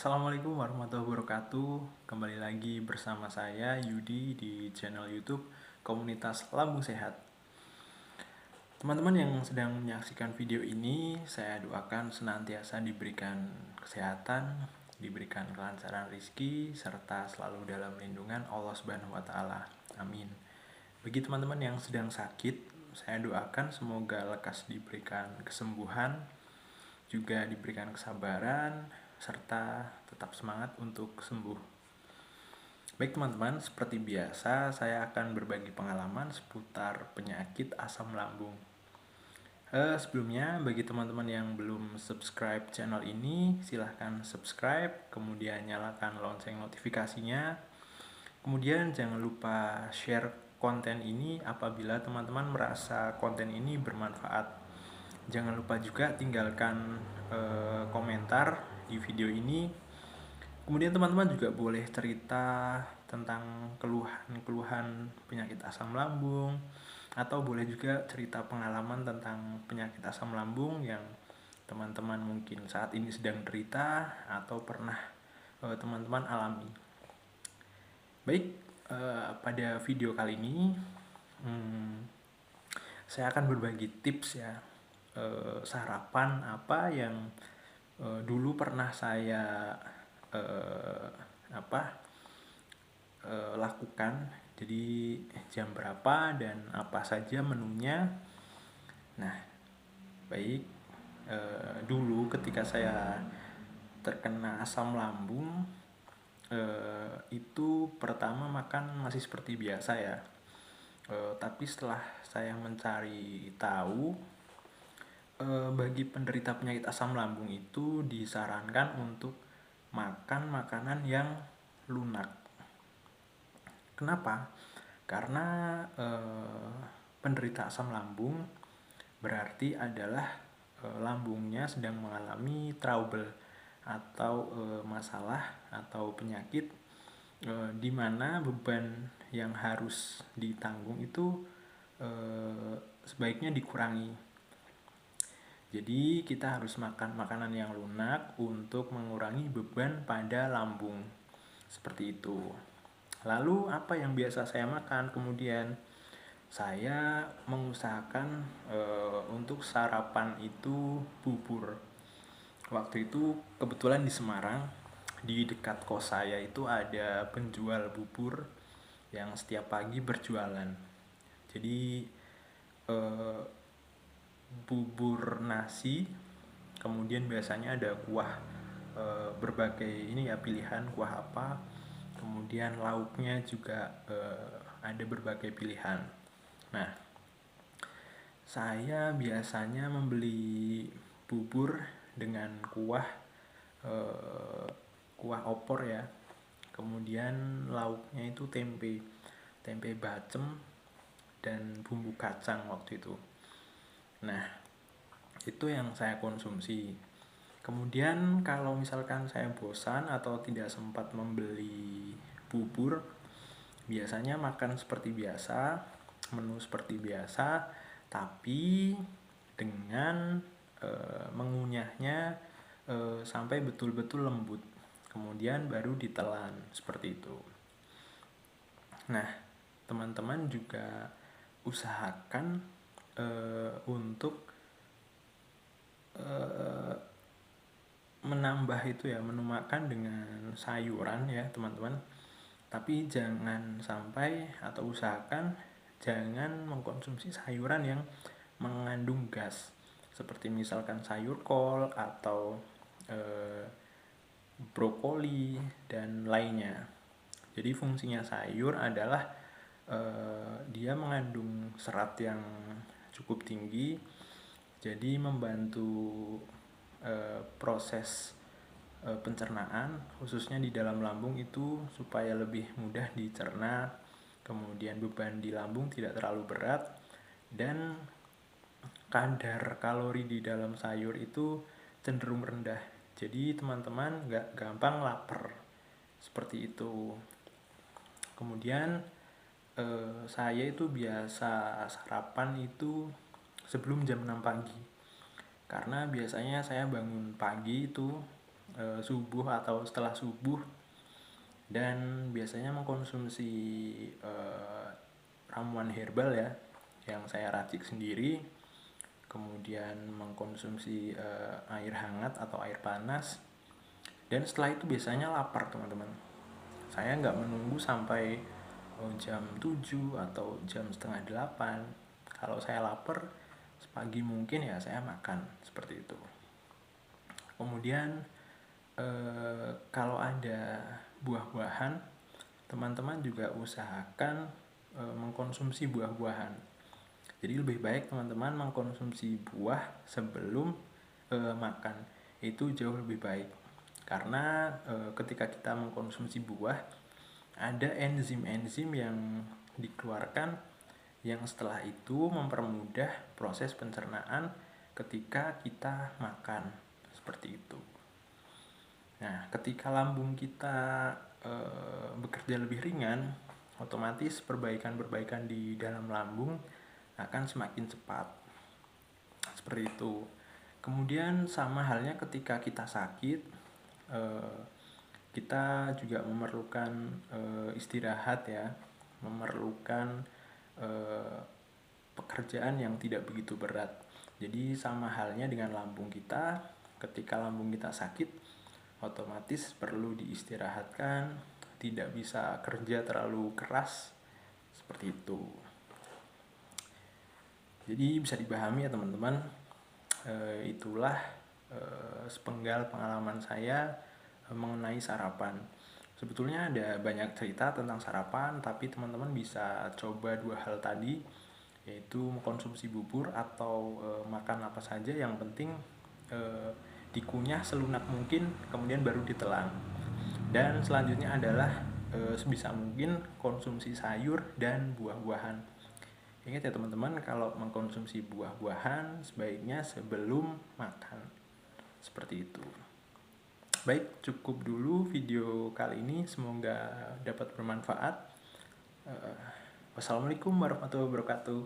Assalamualaikum warahmatullahi wabarakatuh. Kembali lagi bersama saya Yudi di channel YouTube Komunitas Lambung Sehat. Teman-teman yang sedang menyaksikan video ini, saya doakan senantiasa diberikan kesehatan, diberikan kelancaran rezeki, serta selalu dalam lindungan Allah Subhanahu wa taala. Amin. Bagi teman-teman yang sedang sakit, saya doakan semoga lekas diberikan kesembuhan, juga diberikan kesabaran, serta tetap semangat untuk sembuh. Baik teman-teman, seperti biasa saya akan berbagi pengalaman seputar penyakit asam lambung. Sebelumnya, bagi teman-teman yang belum subscribe channel ini, silahkan subscribe, kemudian nyalakan lonceng notifikasinya. Kemudian jangan lupa share konten ini apabila teman-teman merasa konten ini bermanfaat. Jangan lupa juga tinggalkan komentar di video ini. Kemudian teman-teman juga boleh cerita tentang keluhan-keluhan penyakit asam lambung, atau boleh juga cerita pengalaman tentang penyakit asam lambung yang teman-teman mungkin saat ini sedang derita atau pernah teman-teman alami. Baik, pada video kali ini saya akan berbagi tips ya, sarapan apa yang dulu pernah saya lakukan. Jadi jam berapa dan apa saja menunya. Nah, baik, dulu ketika saya terkena asam lambung, itu pertama makan masih seperti biasa ya. Tapi setelah saya mencari tahu, bagi penderita penyakit asam lambung itu disarankan untuk makan makanan yang lunak. Kenapa? Karena penderita asam lambung berarti adalah lambungnya sedang mengalami trouble atau masalah atau penyakit di mana beban yang harus ditanggung itu sebaiknya dikurangi. Jadi kita harus makan makanan yang lunak untuk mengurangi beban pada lambung. Seperti itu. Lalu apa yang biasa saya makan? Kemudian saya mengusahakan untuk sarapan itu bubur. Waktu itu kebetulan di Semarang, di dekat kos saya itu ada penjual bubur yang setiap pagi berjualan. Jadi bubur nasi, kemudian biasanya ada kuah berbagai ini ya, pilihan kuah apa, kemudian lauknya juga ada berbagai pilihan. Nah, saya biasanya membeli bubur dengan kuah opor ya, kemudian lauknya itu tempe bacem dan bumbu kacang waktu itu. Nah, itu yang saya konsumsi. Kemudian kalau misalkan saya bosan atau tidak sempat membeli bubur, biasanya makan seperti biasa, menu seperti biasa, tapi dengan mengunyahnya sampai betul-betul lembut. Kemudian baru ditelan seperti itu. Nah, teman-teman juga usahakan untuk menambah itu ya, menu makan dengan sayuran ya teman-teman. Tapi jangan sampai atau usahakan jangan mengkonsumsi sayuran yang mengandung gas, seperti misalkan sayur kol atau brokoli dan lainnya. Jadi fungsinya sayur adalah dia mengandung serat yang cukup tinggi, jadi membantu proses pencernaan khususnya di dalam lambung itu supaya lebih mudah dicerna, kemudian beban di lambung tidak terlalu berat, dan kadar kalori di dalam sayur itu cenderung rendah. Jadi teman-teman gak gampang lapar seperti itu. Kemudian saya itu biasa sarapan itu sebelum jam 6 pagi, karena biasanya saya bangun pagi itu subuh atau setelah subuh, dan biasanya mengkonsumsi ramuan herbal ya yang saya racik sendiri, kemudian mengkonsumsi air hangat atau air panas, dan setelah itu biasanya lapar teman-teman. Saya nggak menunggu sampai jam 7 atau jam setengah 8. Kalau saya lapar sepagi mungkin ya saya makan seperti itu. Kemudian kalau ada buah-buahan, teman-teman juga usahakan mengkonsumsi buah-buahan. Jadi lebih baik teman-teman mengkonsumsi buah sebelum makan. Itu jauh lebih baik. Karena ketika kita mengkonsumsi buah, ada enzim-enzim yang dikeluarkan yang setelah itu mempermudah proses pencernaan ketika kita makan. Seperti itu. Nah, ketika lambung kita bekerja lebih ringan, otomatis perbaikan-perbaikan di dalam lambung akan semakin cepat. Seperti itu. Kemudian sama halnya ketika kita sakit, kita juga memerlukan istirahat ya, memerlukan pekerjaan yang tidak begitu berat. Jadi sama halnya dengan lambung kita, ketika lambung kita sakit, otomatis perlu diistirahatkan, tidak bisa kerja terlalu keras, seperti itu. Jadi bisa dipahami ya teman-teman, itulah sepenggal pengalaman saya mengenai sarapan. Sebetulnya ada banyak cerita tentang sarapan, tapi teman-teman bisa coba 2 hal tadi, yaitu mengkonsumsi bubur atau makan apa saja, yang penting dikunyah selunak mungkin, kemudian baru ditelan. Dan selanjutnya adalah sebisa mungkin konsumsi sayur dan buah-buahan. Ingat ya teman-teman, kalau mengkonsumsi buah-buahan sebaiknya sebelum makan. Seperti itu. Baik, cukup dulu video kali ini. Semoga dapat bermanfaat. Wassalamualaikum warahmatullahi wabarakatuh.